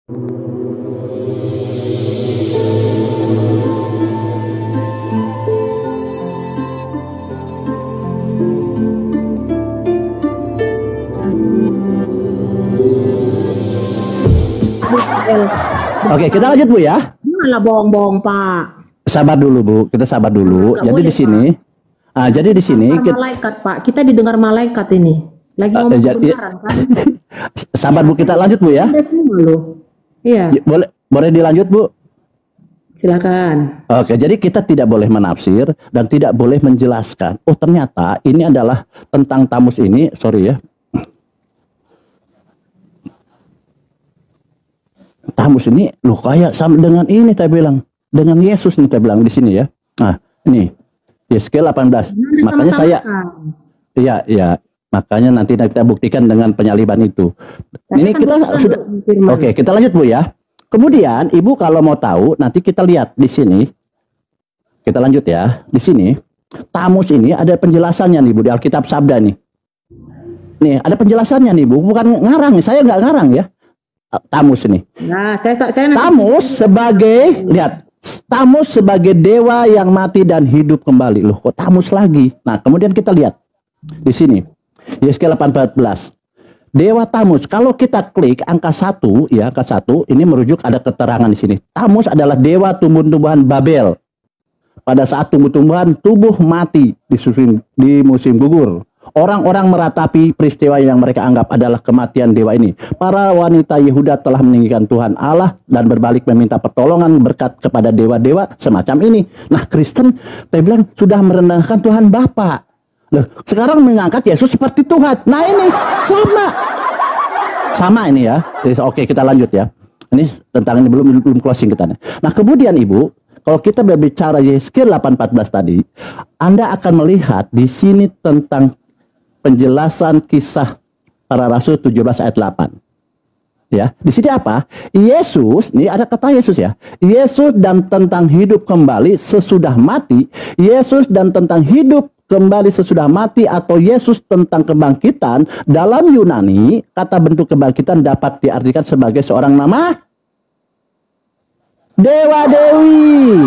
Oke, kita lanjut Bu ya. Malah bohong-bohong Pak. Sabar dulu Bu, kita sabar dulu. Jadi di sini, jadi di sini kita, malaikat Pak, kita didengar malaikat ini. Lagi ngomong kebenaran kan? Sabar Bu, kita lanjut Bu ya. Ada semua loh. Iya. Boleh dilanjut Bu? Silakan. Oke, jadi kita tidak boleh menafsir dan tidak boleh menjelaskan. Oh ternyata ini adalah tentang Tamus ini, sorry ya. Tamus ini loh kayak sama dengan ini saya bilang, dengan Yesus nih saya bilang di sini ya. Nah, ini Yeskiel 18. Makanya saya iya, makanya nanti kita buktikan dengan penyaliban itu. Ini kita sudah oke, kita lanjut Bu ya. Kemudian Ibu kalau mau tahu nanti kita lihat di sini. Kita lanjut ya. Di sini Tamus ini ada penjelasannya nih Bu di Alkitab Sabda nih. Nih, ada penjelasannya nih Bu, bukan ngarang, saya nggak ngarang ya. Tamus ini. Nah, saya Tamus sebagai Tamus sebagai dewa yang mati dan hidup kembali. Loh, kok Tamus lagi? Nah, kemudian kita lihat di sini. Yeskiel 8:14. Dewa Tamus. Kalau kita klik angka 1 ya, angka 1 ini merujuk ada keterangan di sini. Tamus adalah dewa tumbuh-tumbuhan Babel. Pada saat tumbuh-tumbuhan tubuh mati di musim gugur. Orang-orang meratapi peristiwa yang mereka anggap adalah kematian dewa ini. Para wanita Yehuda telah meninggikan Tuhan Allah dan berbalik meminta pertolongan berkat kepada dewa-dewa semacam ini. Nah, Kristen, saya bilang sudah merendahkan Tuhan Bapa. Loh, sekarang mengangkat Yesus seperti Tuhan. Nah ini sama ini ya. Oke, kita lanjut ya. Ini tentang ini belum closing kita. Nah, kemudian Ibu, kalau kita berbicara Yeskiel 8:14 tadi, Anda akan melihat di sini tentang penjelasan kisah para rasul 17 ayat 8. Ya, di sini apa? Yesus, ini ada kata Yesus ya. Yesus dan tentang hidup kembali sesudah mati. Yesus dan tentang hidup kembali sesudah mati atau Yesus tentang kebangkitan. Dalam Yunani, kata bentuk kebangkitan dapat diartikan sebagai seorang nama Dewa Dewi.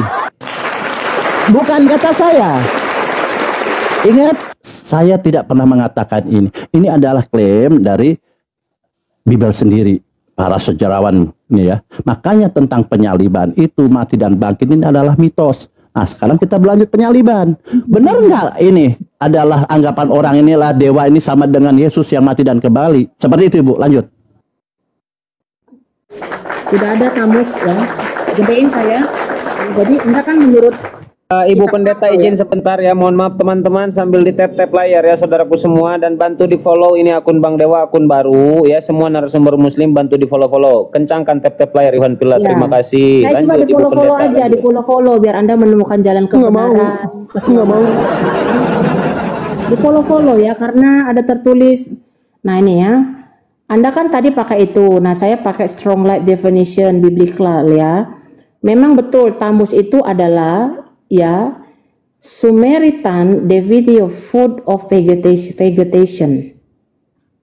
Bukan kata saya. Ingat, saya tidak pernah mengatakan ini. Ini adalah klaim dari Bible sendiri, para sejarawan ini ya. Makanya tentang penyaliban itu mati dan bangkit ini adalah mitos. Nah, sekarang kita berlanjut penyaliban. Benar nggak ini adalah anggapan orang inilah dewa ini sama dengan Yesus yang mati dan kembali? Seperti itu Ibu, lanjut. Tidak ada Tamus ya. Gedein saya. Jadi Anda kan menurut Ibu Pendeta izin sebentar ya, mohon maaf teman-teman sambil di tap-tap layar ya saudaraku semua, dan bantu di follow ini akun Bang Dewa, akun baru ya, semua narasumber muslim bantu di follow, kencangkan tap-tap layar Iwan Pilar ya. Terima kasih. Saya juga di follow aja, di follow biar Anda menemukan jalan kebenaran. Nggak mau. Di follow ya, karena ada tertulis. Nah ini ya, Anda kan tadi pakai itu, nah saya pakai Strong Light Definition Biblical ya. Memang betul Tamus itu adalah ya Sumeritan deity of food of vegetation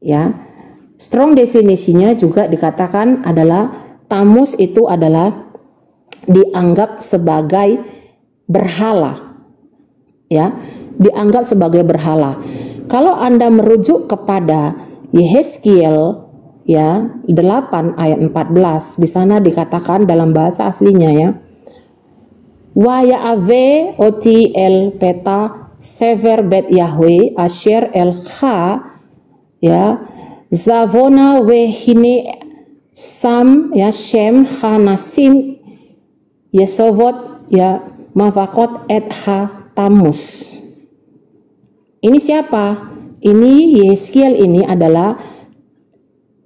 ya. Strong definisinya juga dikatakan adalah Tamus itu adalah dianggap sebagai berhala ya, dianggap sebagai berhala. Kalau Anda merujuk kepada Yeskiel ya 8 ayat 14, di sana dikatakan dalam bahasa aslinya ya, Wa Ya'ave oti el peta sever bet Yahweh asher el kha ya zavona wehine sam ya shem hanasim yesovot ya mavakot et ha Tamus. Ini siapa? Ini Yeskiel, ini adalah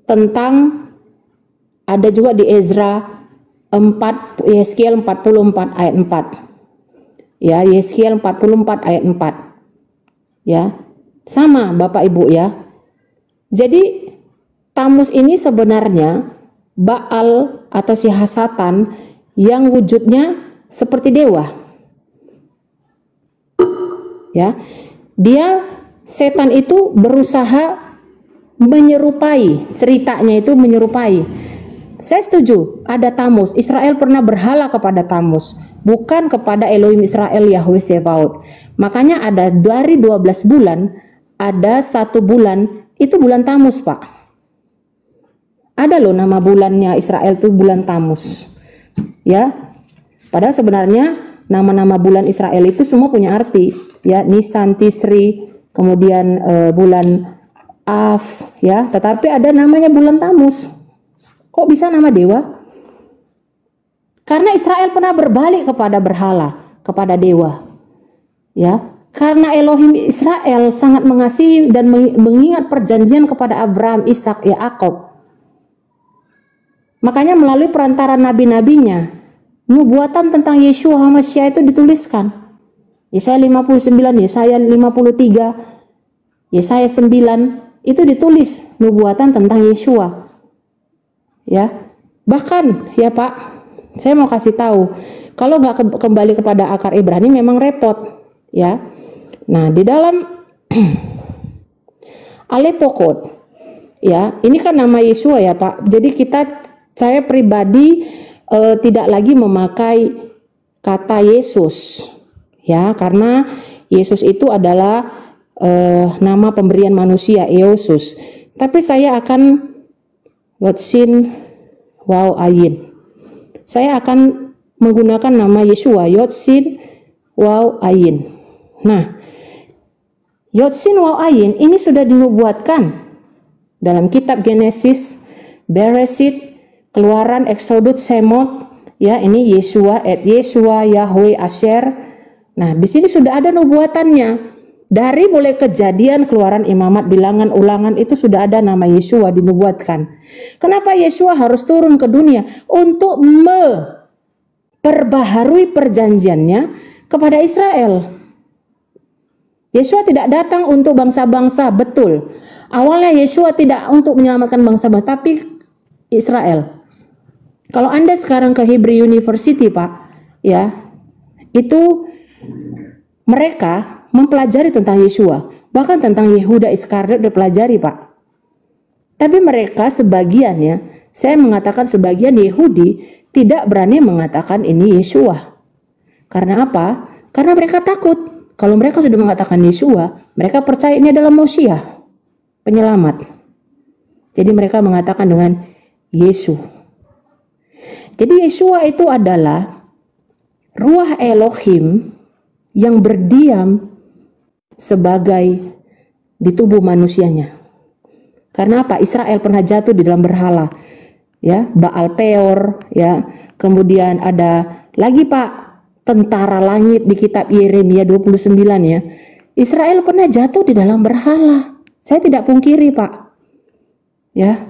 tentang, ada juga di Ezra 4, Yeskiel 44 ayat 4 ya, Yeskiel 44 ayat 4 ya, sama Bapak Ibu ya. Jadi Tamus ini sebenarnya Baal atau si Satan yang wujudnya seperti dewa ya. Dia, setan itu berusaha menyerupai, ceritanya itu menyerupai Saya setuju, ada Tamus. Israel pernah berhala kepada Tamus, bukan kepada Elohim Israel Yahweh Sebaot. Makanya ada dari 12 bulan, ada 1 bulan, itu bulan Tamus, Pak. Ada loh nama bulannya Israel itu bulan Tamus. Ya, padahal sebenarnya nama-nama bulan Israel itu semua punya arti. Ya, Nisan, Tisri, kemudian bulan Av, ya. Tetapi ada namanya bulan Tamus. Kok bisa nama dewa? Karena Israel pernah berbalik kepada berhala, kepada dewa. Ya, karena Elohim Israel sangat mengasihi dan mengingat perjanjian kepada Abraham, Ishak, Yakub. Makanya melalui perantara nabi-nabinya, nubuatan tentang Yeshua HaMashiach itu dituliskan. Yesaya 59, Yesaya 53, Yesaya 9, itu ditulis nubuatan tentang Yeshua. Ya, bahkan ya Pak, saya mau kasih tahu, kalau nggak kembali kepada akar Ibrani memang repot, ya. Nah, di dalam Alepokot, ya, ini kan nama Yeshua ya Pak. Jadi saya pribadi tidak lagi memakai kata Yesus, ya, karena Yesus itu adalah nama pemberian manusia, Yesus. Tapi saya akan Yotsin Waw Ayin. Saya akan menggunakan nama Yeshua, Yotsin Waw Ayin. Nah, Yotsin Waw Ayin ini sudah dinubuatkan dalam kitab Genesis, Bereshit, Keluaran, Exodus, Shemot, ya, ini Yeshua, Yeshua, Yahweh, Asher. Nah, di sini sudah ada nubuatannya. Dari mulai Kejadian, Keluaran, Imamat, Bilangan, Ulangan itu sudah ada nama Yeshua dinubuatkan. Kenapa Yeshua harus turun ke dunia? Untuk memperbaharui perjanjiannya kepada Israel. Yeshua tidak datang untuk bangsa-bangsa, betul. Awalnya Yeshua tidak untuk menyelamatkan bangsa-bangsa, tapi Israel. Kalau Anda sekarang ke Hebrew University, Pak, ya, itu mereka mempelajari tentang Yeshua, bahkan tentang Yehuda Iskariot dipelajari, Pak. Tapi mereka sebagiannya, saya mengatakan sebagian Yehudi tidak berani mengatakan ini Yeshua. Karena apa? Karena mereka takut. Kalau mereka sudah mengatakan Yeshua, mereka percaya ini adalah Mosiah, penyelamat. Jadi mereka mengatakan dengan Yesus. Jadi Yeshua itu adalah Ruah Elohim yang berdiam sebagai di tubuh manusianya. Karena apa? Israel pernah jatuh di dalam berhala, ya, Baal Peor, ya. Kemudian ada lagi Pak, tentara langit di kitab Yeremia 29, ya. Israel pernah jatuh di dalam berhala. Saya tidak pungkiri, Pak. Ya.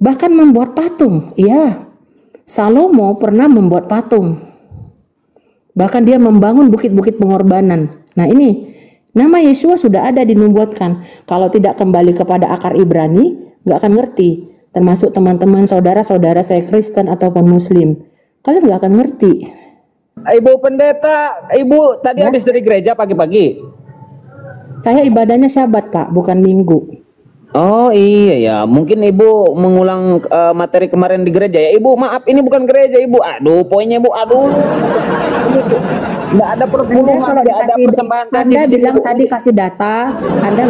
Bahkan membuat patung, ya. Salomo pernah membuat patung. Bahkan dia membangun bukit-bukit pengorbanan. Nah, ini nama Yeshua sudah ada dinubuatkan. Kalau tidak kembali kepada akar Ibrani, nggak akan ngerti. Termasuk teman-teman saudara-saudara saya Kristen ataupun Muslim, kalian nggak akan ngerti. Ibu Pendeta, Ibu tadi habis dari gereja pagi-pagi. Saya ibadahnya Syabat, Pak, bukan Minggu. Oh iya ya, mungkin Ibu mengulang materi kemarin di gereja ya. Ibu, maaf, ini bukan gereja Ibu. Aduh, poinnya Ibu, aduh. Nggak ada perpuluhan, nggak ada persembahan kasih. Anda bilang tadi kasih data, Anda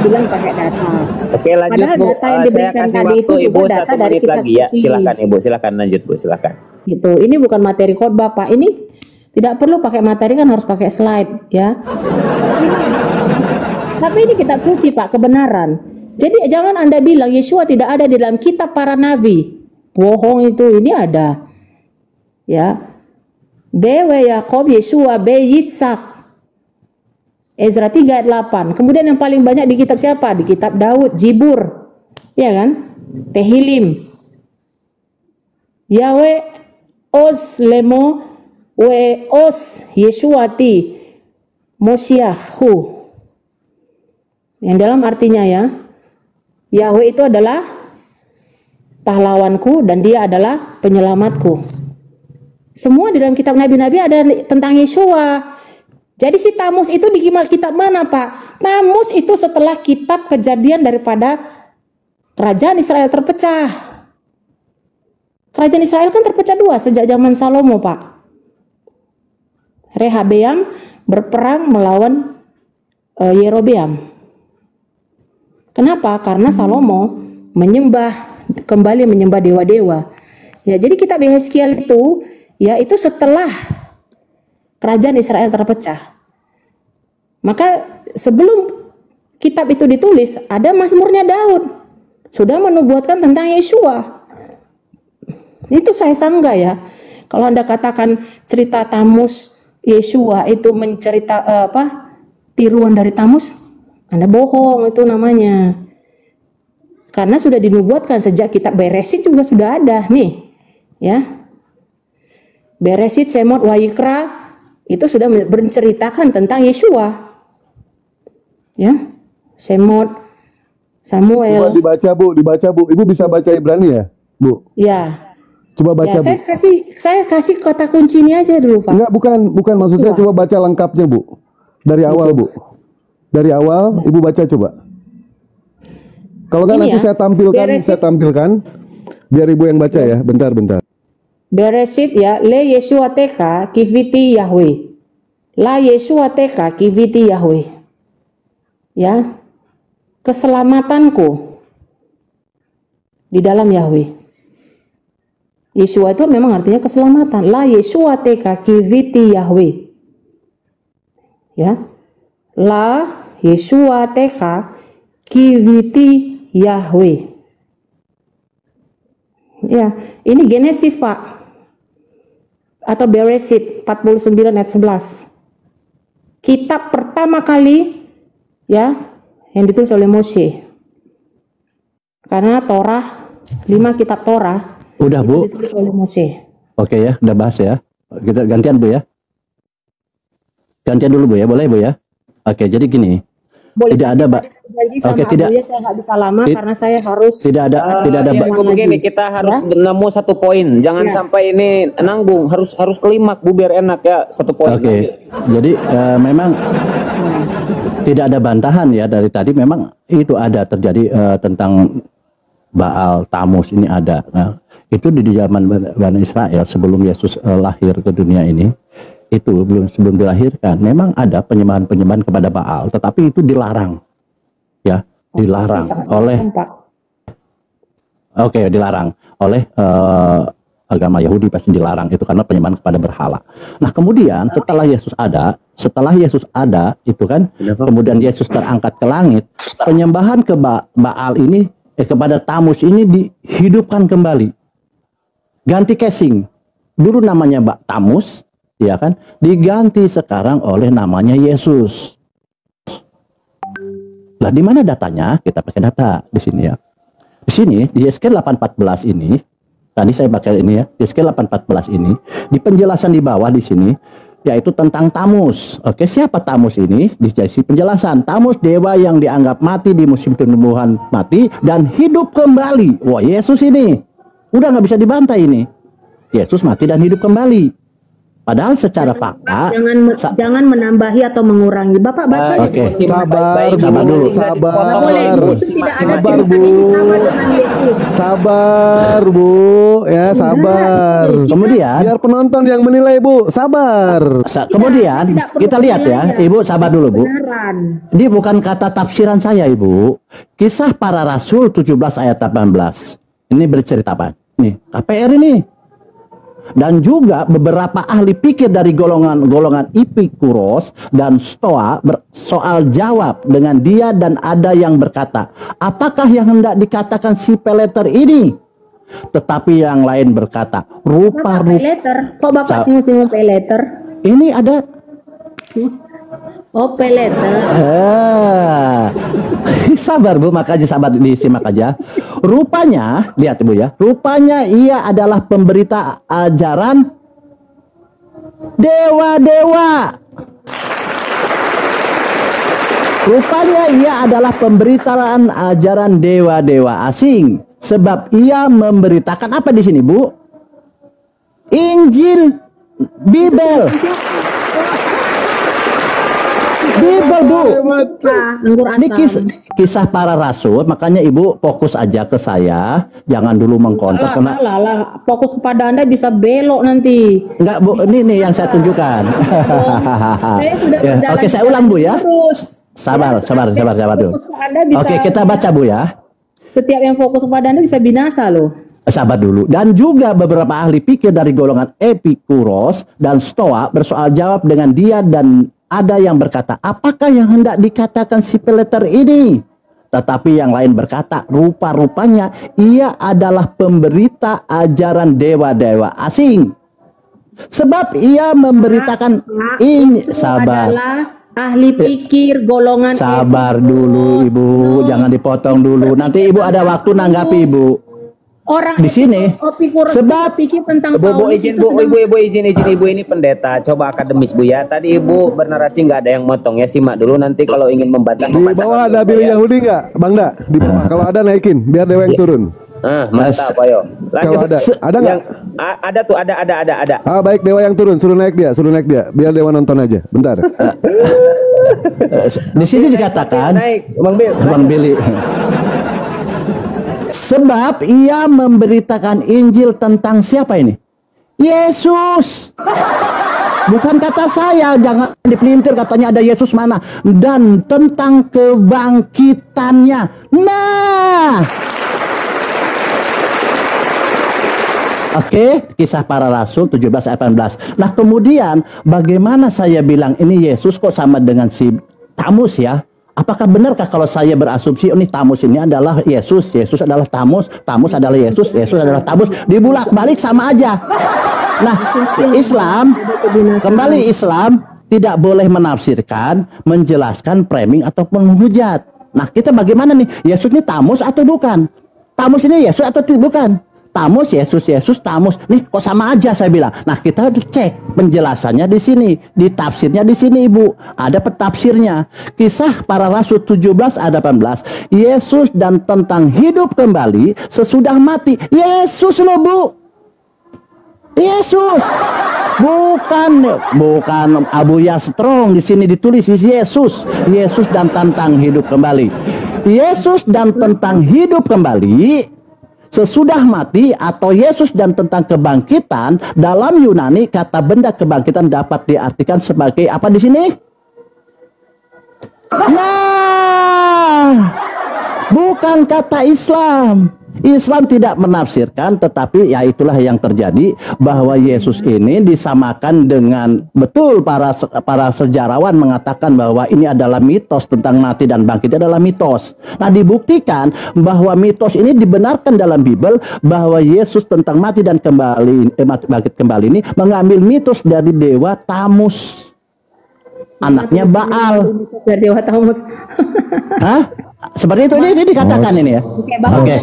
bilang pakai data. Oke, lanjut. Padahal Bu, data yang diberikan saya tadi itu Ibu juga data dari kitab lagi ya. suci. Silakan Ibu, silakan lanjut Bu, silakan. Gitu. Ini bukan materi khotbah, Pak. Ini tidak perlu pakai materi, kan harus pakai slide, ya. Tapi ini kitab suci, Pak, kebenaran. Jadi jangan Anda bilang Yeshua tidak ada di dalam kitab para nabi. Bohong itu, ini ada. Ya. Bewe Yakob, Yeshua, Be Yitzhak. Ezra 3 ayat 8. Kemudian yang paling banyak di kitab siapa? Di kitab Daud, Jibur. Ya kan? Tehilim. Yahweh Os Lemo We Os Yeshuati Moshiahu. Yang dalam artinya ya, Yahweh itu adalah pahlawanku dan dia adalah penyelamatku. Semua di dalam kitab nabi-nabi ada tentang Yeshua. Jadi si Tamus itu di kitab mana, Pak? Tamus itu setelah kitab Kejadian daripada kerajaan Israel terpecah. kerajaan Israel kan terpecah dua sejak zaman Salomo, Pak. Rehabeam berperang melawan Yerobeam. Kenapa? Karena Salomo kembali menyembah dewa-dewa. Ya, jadi kitab Yehezkiel itu, ya itu setelah kerajaan Israel terpecah. Maka sebelum kitab itu ditulis, ada Mazmurnya Daud. Sudah menubuatkan tentang Yeshua. Itu saya sanggah ya. Kalau Anda katakan cerita Tamus Yeshua itu mencerita tiruan dari Tamus, Anda bohong, itu namanya. Karena sudah dinubuatkan sejak kitab Beresit juga sudah ada nih. Ya. Beresit, Shemot, Wayikra itu sudah menceritakan tentang Yeshua. Ya. Shemot, Samuel. Coba dibaca Bu. Ibu bisa baca Ibrani ya, Bu? Ya. Coba baca, ya, Bu. Saya kasih kata kunci ini aja dulu, Pak. Enggak, bukan maksud saya, coba baca lengkapnya, Bu. Dari awal, Bu. Dari awal Ibu baca coba. Kalau kan nanti saya tampilkan biar Ibu yang baca ya. Bentar. Beresit ya, le Yeshua teka kiviti Yahweh. La Yeshua teka kiviti Yahweh. Ya. Keselamatanku di dalam Yahweh. Yeshua itu memang artinya keselamatan. La Yeshua teka kiviti Yahweh. Ya. La Yeshua teka kiviti Yahweh. Ya, ini Genesis, Pak. Atau Beresit 49 ayat 11. Kitab pertama kali ya yang ditulis oleh Moshe. Karena Torah, 5 kitab Torah udah, Bu. ditulis oleh Moshe. Oke ya, udah bahas ya. Kita gantian, Bu ya. Gantian dulu, Bu ya. Boleh, Bu ya? Oke, jadi gini. Boleh, tidak ada, Mbak. Oke, tidak. Saya nggak bisa lama karena saya harus. Tidak ada, Bu, begini, kita harus nemu satu poin. Jangan sampai ini nanggung. Harus kelimak, Bu, biar enak ya, satu poin. Oke. Jadi memang tidak ada bantahan ya dari tadi. Memang itu ada terjadi tentang Baal, Tamus ini ada. Nah, itu di zaman Bani Israel sebelum Yesus lahir ke dunia ini. Itu sebelum dilahirkan memang ada penyembahan kepada Baal, tetapi itu dilarang ya, dilarang dilarang oleh agama Yahudi, pasti dilarang itu karena penyembahan kepada berhala. Nah, kemudian setelah Yesus ada itu kan, kemudian Yesus terangkat ke langit, penyembahan ke Baal ini kepada Tamus ini dihidupkan kembali, ganti casing. Dulu namanya Tamus, ya kan, diganti sekarang oleh namanya Yesus. Lah, di mana datanya? Kita pakai data di sini ya. Di sini di Yehezkiel 8:14 ini, tadi saya pakai ini ya, Yehezkiel 8:14 ini, di penjelasan di bawah di sini yaitu tentang Tamus. Oke, siapa Tamus ini? Di sisi penjelasan, Tamus dewa yang dianggap mati di musim penyembuhan mati dan hidup kembali. Wah, Yesus ini udah nggak bisa dibantah ini. Yesus mati dan hidup kembali. Padahal secara fakta jangan menambahi atau mengurangi. Bapak baca. Oke. Sabar dulu. Nggak boleh. Di situ tidak ada cerita ini sama dengan Yesus. Sabar, Bu. Ya, sabar. Kemudian biar penonton yang menilai, Bu. Sabar. Kemudian kita lihat ya, Ibu sabar dulu, Bu. Ini bukan kata tafsiran saya, Ibu. Kisah Para Rasul 17 ayat 18. Ini bercerita apa? Nih, KPR ini. Dan juga beberapa ahli pikir dari golongan Epikuros dan Stoa soal jawab dengan dia, dan ada yang berkata, apakah yang hendak dikatakan si Peleter ini? Tetapi yang lain berkata, rupa-rupa. Kok Bapak singgung-singgung Peleter? Ini ada. Oh, Peleter. Sabar, Bu, makanya sabar, disimak aja. Rupanya, lihat Ibu ya, rupanya ia adalah pemberita ajaran dewa-dewa. Rupanya ia adalah pemberitaan ajaran dewa-dewa asing, sebab ia memberitakan apa di sini, Bu? Injil, Bible. Bible, Bu. Anggur Ini asam. kisah para rasul, makanya Ibu fokus aja ke saya, jangan dulu mengkontak karena Salah lah, fokus kepada Anda bisa belok nanti. enggak, Bu, ini yang saya tunjukkan. Saya sudah Ya, berjalan oke, saya ulang, Bu, ya. terus. Sabar dulu. Fokus ke Anda bisa Oke, kita baca, Bu, ya. Setiap yang fokus kepada Anda bisa binasa loh. Sabar dulu. Dan juga beberapa ahli pikir dari golongan Epikuros dan Stoa bersoal jawab dengan dia, dan ada yang berkata, apakah yang hendak dikatakan si Peter ini? Tetapi yang lain berkata, rupa-rupanya ia adalah pemberita ajaran dewa-dewa asing. Sebab ia memberitakan ini. Sabar. Adalah ahli pikir golongan Sabar dulu, Ibu, jangan dipotong dulu. Nanti Ibu ada waktu nanggapi, Ibu. Orang Di sini, sebab pikir tentang Bu, Paulus izin itu Bu, sedang- Ibu izin Ibu ini pendeta, coba akademis Bu ya. Tadi Ibu bernarasi nggak ada yang motong ya, simak dulu nanti kalau ingin membantah. Di bawah ada Bill Yahudi nggak, Bang Da? Di bawah. Kalau ada naikin, biar dewa yang turun. Mantap, ayo. Kalau ada nggak? Ada tuh, ada. Ah, baik, dewa yang turun, suruh naik dia, biar dewa nonton aja. Bentar. di sini dikatakan, Naik, Bang Bil. Bang Billy. Sebab ia memberitakan Injil tentang siapa ini? Yesus. Bukan kata saya, jangan dipelintir katanya ada Yesus mana. Dan tentang kebangkitannya. Nah. Oke, kisah para rasul 17 ayat 18. Nah, kemudian bagaimana saya bilang ini Yesus kok sama dengan si Tamus ya? Apakah benarkah kalau saya berasumsi ini Tamus ini adalah Yesus, Yesus adalah Tamus, Tamus adalah Yesus, Yesus adalah Tamus, dibulak-balik sama aja. Nah, Islam tidak boleh menafsirkan, menjelaskan, framing ataupun menghujat. Nah, kita bagaimana nih? Yesus ini Tamus atau bukan? Tamus ini Yesus atau bukan? Tamus, Yesus, Tamus. Nih kok sama aja saya bilang. Nah, kita cek penjelasannya di sini, ditafsirnya di sini, Ibu. Ada petafsirnya. Kisah para rasul 17 ayat 18. Yesus dan tentang hidup kembali sesudah mati. Yesus loh, Bu. Yesus. Bukan Abu Yastrong, di sini ditulis Yesus. Yesus dan tentang hidup kembali. Yesus dan tentang hidup kembali sesudah mati, atau Yesus dan tentang kebangkitan. Dalam Yunani kata benda kebangkitan dapat diartikan sebagai apa di sini? Nah, bukan kata Islam. Islam tidak menafsirkan, tetapi ya itulah yang terjadi, bahwa Yesus ini disamakan dengan, betul para sejarawan mengatakan bahwa ini adalah mitos tentang mati dan bangkit, adalah mitos. Nah, dibuktikan bahwa mitos ini dibenarkan dalam Bible, bahwa Yesus tentang mati dan bangkit kembali ini mengambil mitos dari dewa Tamus, anaknya Baal. Dari dewa Tamus. Hah? Seperti itu ini dikatakan ini ya. Oke.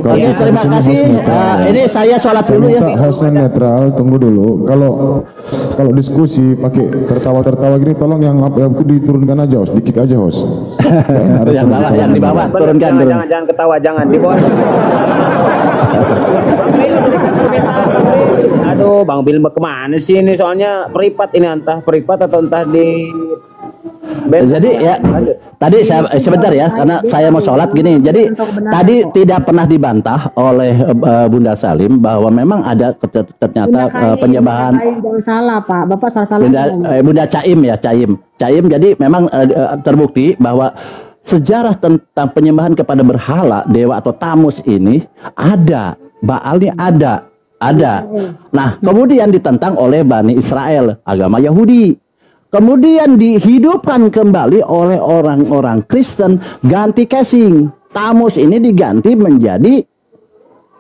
Oke, terima kasih. Ini saya sholat dulu ya. Hostnya netral, tunggu dulu. Kalau diskusi pakai tertawa gini, tolong yang itu diturunkan aja, host, di-kick aja, host. Yang di bawah turunkan. Jangan ketawa, jangan di bawah. Aduh, Bang Bil kemana sih ini? Soalnya peripat ini, entah peripat atau entah di Jadi ya, tadi saya sebentar ya, karena saya mau sholat gini. Jadi tadi tidak pernah dibantah oleh Bunda Salim bahwa memang ada ternyata penyembahan. Jangan salah, Pak. Bapak salah. Bunda Caim ya, Caim. Jadi memang terbukti bahwa sejarah tentang penyembahan kepada berhala, dewa atau Tamus ini ada, Baalnya ada. Nah, kemudian ditentang oleh Bani Israel, agama Yahudi. Kemudian dihidupkan kembali oleh orang-orang Kristen, ganti casing. Tamus ini diganti menjadi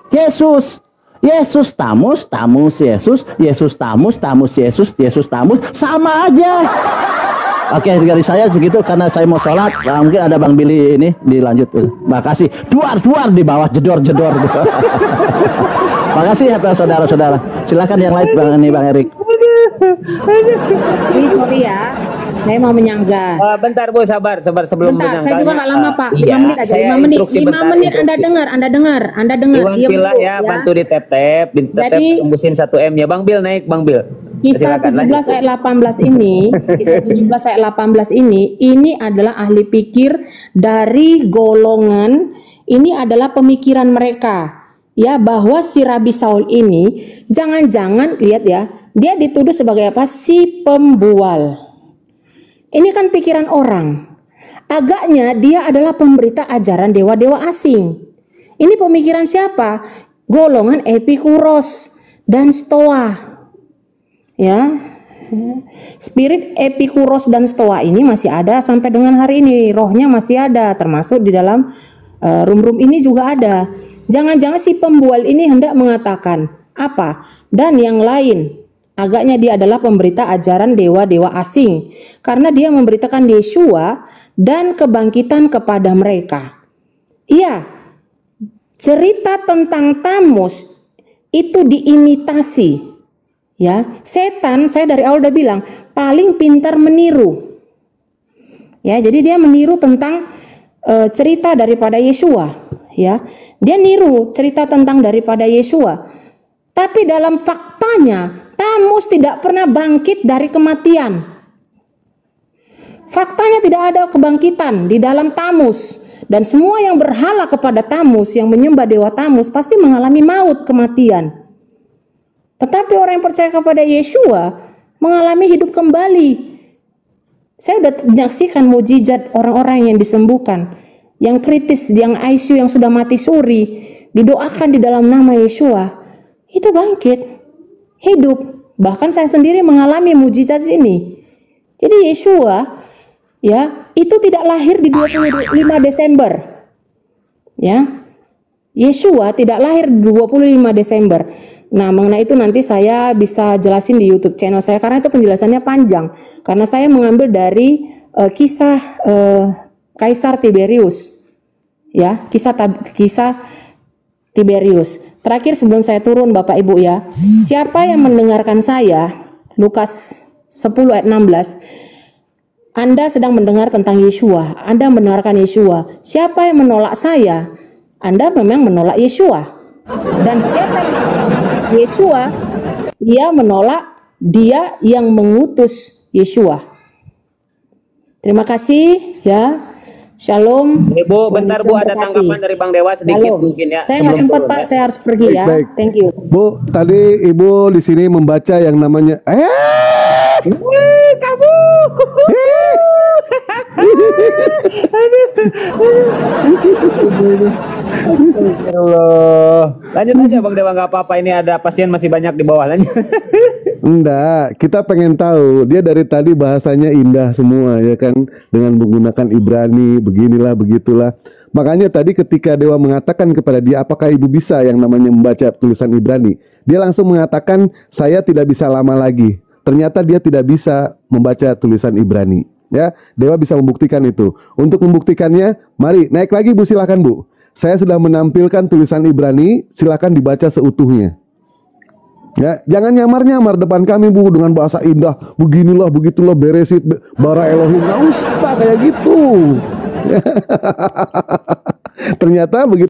Yesus. Yesus Tamus, Yesus, Tamus, Yesus Tamus, sama aja. Oke, dari saya segitu karena saya mau sholat. Mungkin ada Bang Billy ini dilanjut. Makasih. Duar di bawah jedor gitu. Makasih atas saudara-saudara. Silakan yang lain, Bang Erik. Sorry ya, saya mau menyanggah. Bentar Bu, sabar sebelum bentar, saya juga nggak lama Pak. 5 iya, menit aja, 5 menit. 5 menit Anda dengar. Iwan Pila ya, bantu di tap, tembusin 1M ya. Bang Bil naik, Bang Bil. Kisah 17 ayat 18 ini, kisah 17 ayat 18 ini adalah ahli pikir dari golongan, ini adalah pemikiran mereka. Ya, bahwa si Rabi Saul ini, jangan-jangan, lihat ya, dia dituduh sebagai apa? Si pembual. Ini kan pikiran orang. Agaknya dia adalah pemberita ajaran dewa-dewa asing. Ini pemikiran siapa? Golongan Epikuros dan Stoa. Ya, spirit Epikuros dan Stoa ini masih ada sampai dengan hari ini. Rohnya masih ada, termasuk di dalam room-room ini juga ada. Jangan-jangan si pembual ini hendak mengatakan apa? Dan yang lain, agaknya dia adalah pemberita ajaran dewa-dewa asing, karena dia memberitakan Yeshua dan kebangkitan kepada mereka. Iya, cerita tentang Tamus itu diimitasi. Ya, setan, saya dari awal udah bilang, paling pintar meniru. Ya, jadi dia meniru tentang cerita daripada Yeshua. Ya, dia niru cerita tentang daripada Yeshua. Tapi dalam faktanya, Tamus tidak pernah bangkit dari kematian. Faktanya tidak ada kebangkitan di dalam Tamus. Dan semua yang berhala kepada Tamus, yang menyembah dewa Tamus, pasti mengalami maut, kematian. Tetapi orang yang percaya kepada Yeshua mengalami hidup kembali. Saya sudah menyaksikan mujizat orang-orang yang disembuhkan, yang kritis, yang ICU, yang sudah mati suri, didoakan di dalam nama Yeshua, itu bangkit, hidup. Bahkan saya sendiri mengalami mujizat ini. Jadi Yeshua, ya, itu tidak lahir di 25 Desember. Ya, Yeshua tidak lahir di 25 Desember. Nah, mengenai itu nanti saya bisa jelasin di YouTube channel saya, karena itu penjelasannya panjang. Karena saya mengambil dari kisah Kaisar Tiberius. Ya, kisah Tiberius. Terakhir sebelum saya turun Bapak Ibu ya, siapa yang mendengarkan saya, Lukas 10 ayat 16, Anda sedang mendengar tentang Yeshua, Anda mendengarkan Yeshua. Siapa yang menolak saya, Anda memang menolak Yeshua. Dan siapa yang menolak Yeshua, ia menolak dia yang mengutus Yeshua. Terima kasih ya. Shalom. Ibu, bentar Bu, ada tanggapan dari Bang Dewa sedikit mungkin ya. Saya nggak sempat Pak, saya harus pergi ya. Baik. Thank you. Bu, tadi Ibu di sini membaca yang namanya kamu. Astagfirullah. Lanjut aja Bang Dewa, nggak apa-apa, ini ada pasien masih banyak di bawah. Lanjut. Enggak, kita pengen tahu. Dia dari tadi bahasanya indah semua ya kan, dengan menggunakan Ibrani, beginilah begitulah. Makanya tadi ketika Dewa mengatakan kepada dia, apakah ibu bisa yang namanya membaca tulisan Ibrani? Dia langsung mengatakan, saya tidak bisa lama lagi. Ternyata dia tidak bisa membaca tulisan Ibrani. Ya, Dewa bisa membuktikan itu. Untuk membuktikannya, mari naik lagi Bu, silakan Bu. Saya sudah menampilkan tulisan Ibrani, silakan dibaca seutuhnya. Ya, jangan nyamar-nyamar depan kami Bu dengan bahasa indah, beginilah, begitulah, beresit, bara Elohim, nggak usah kayak gitu. Ternyata begitu.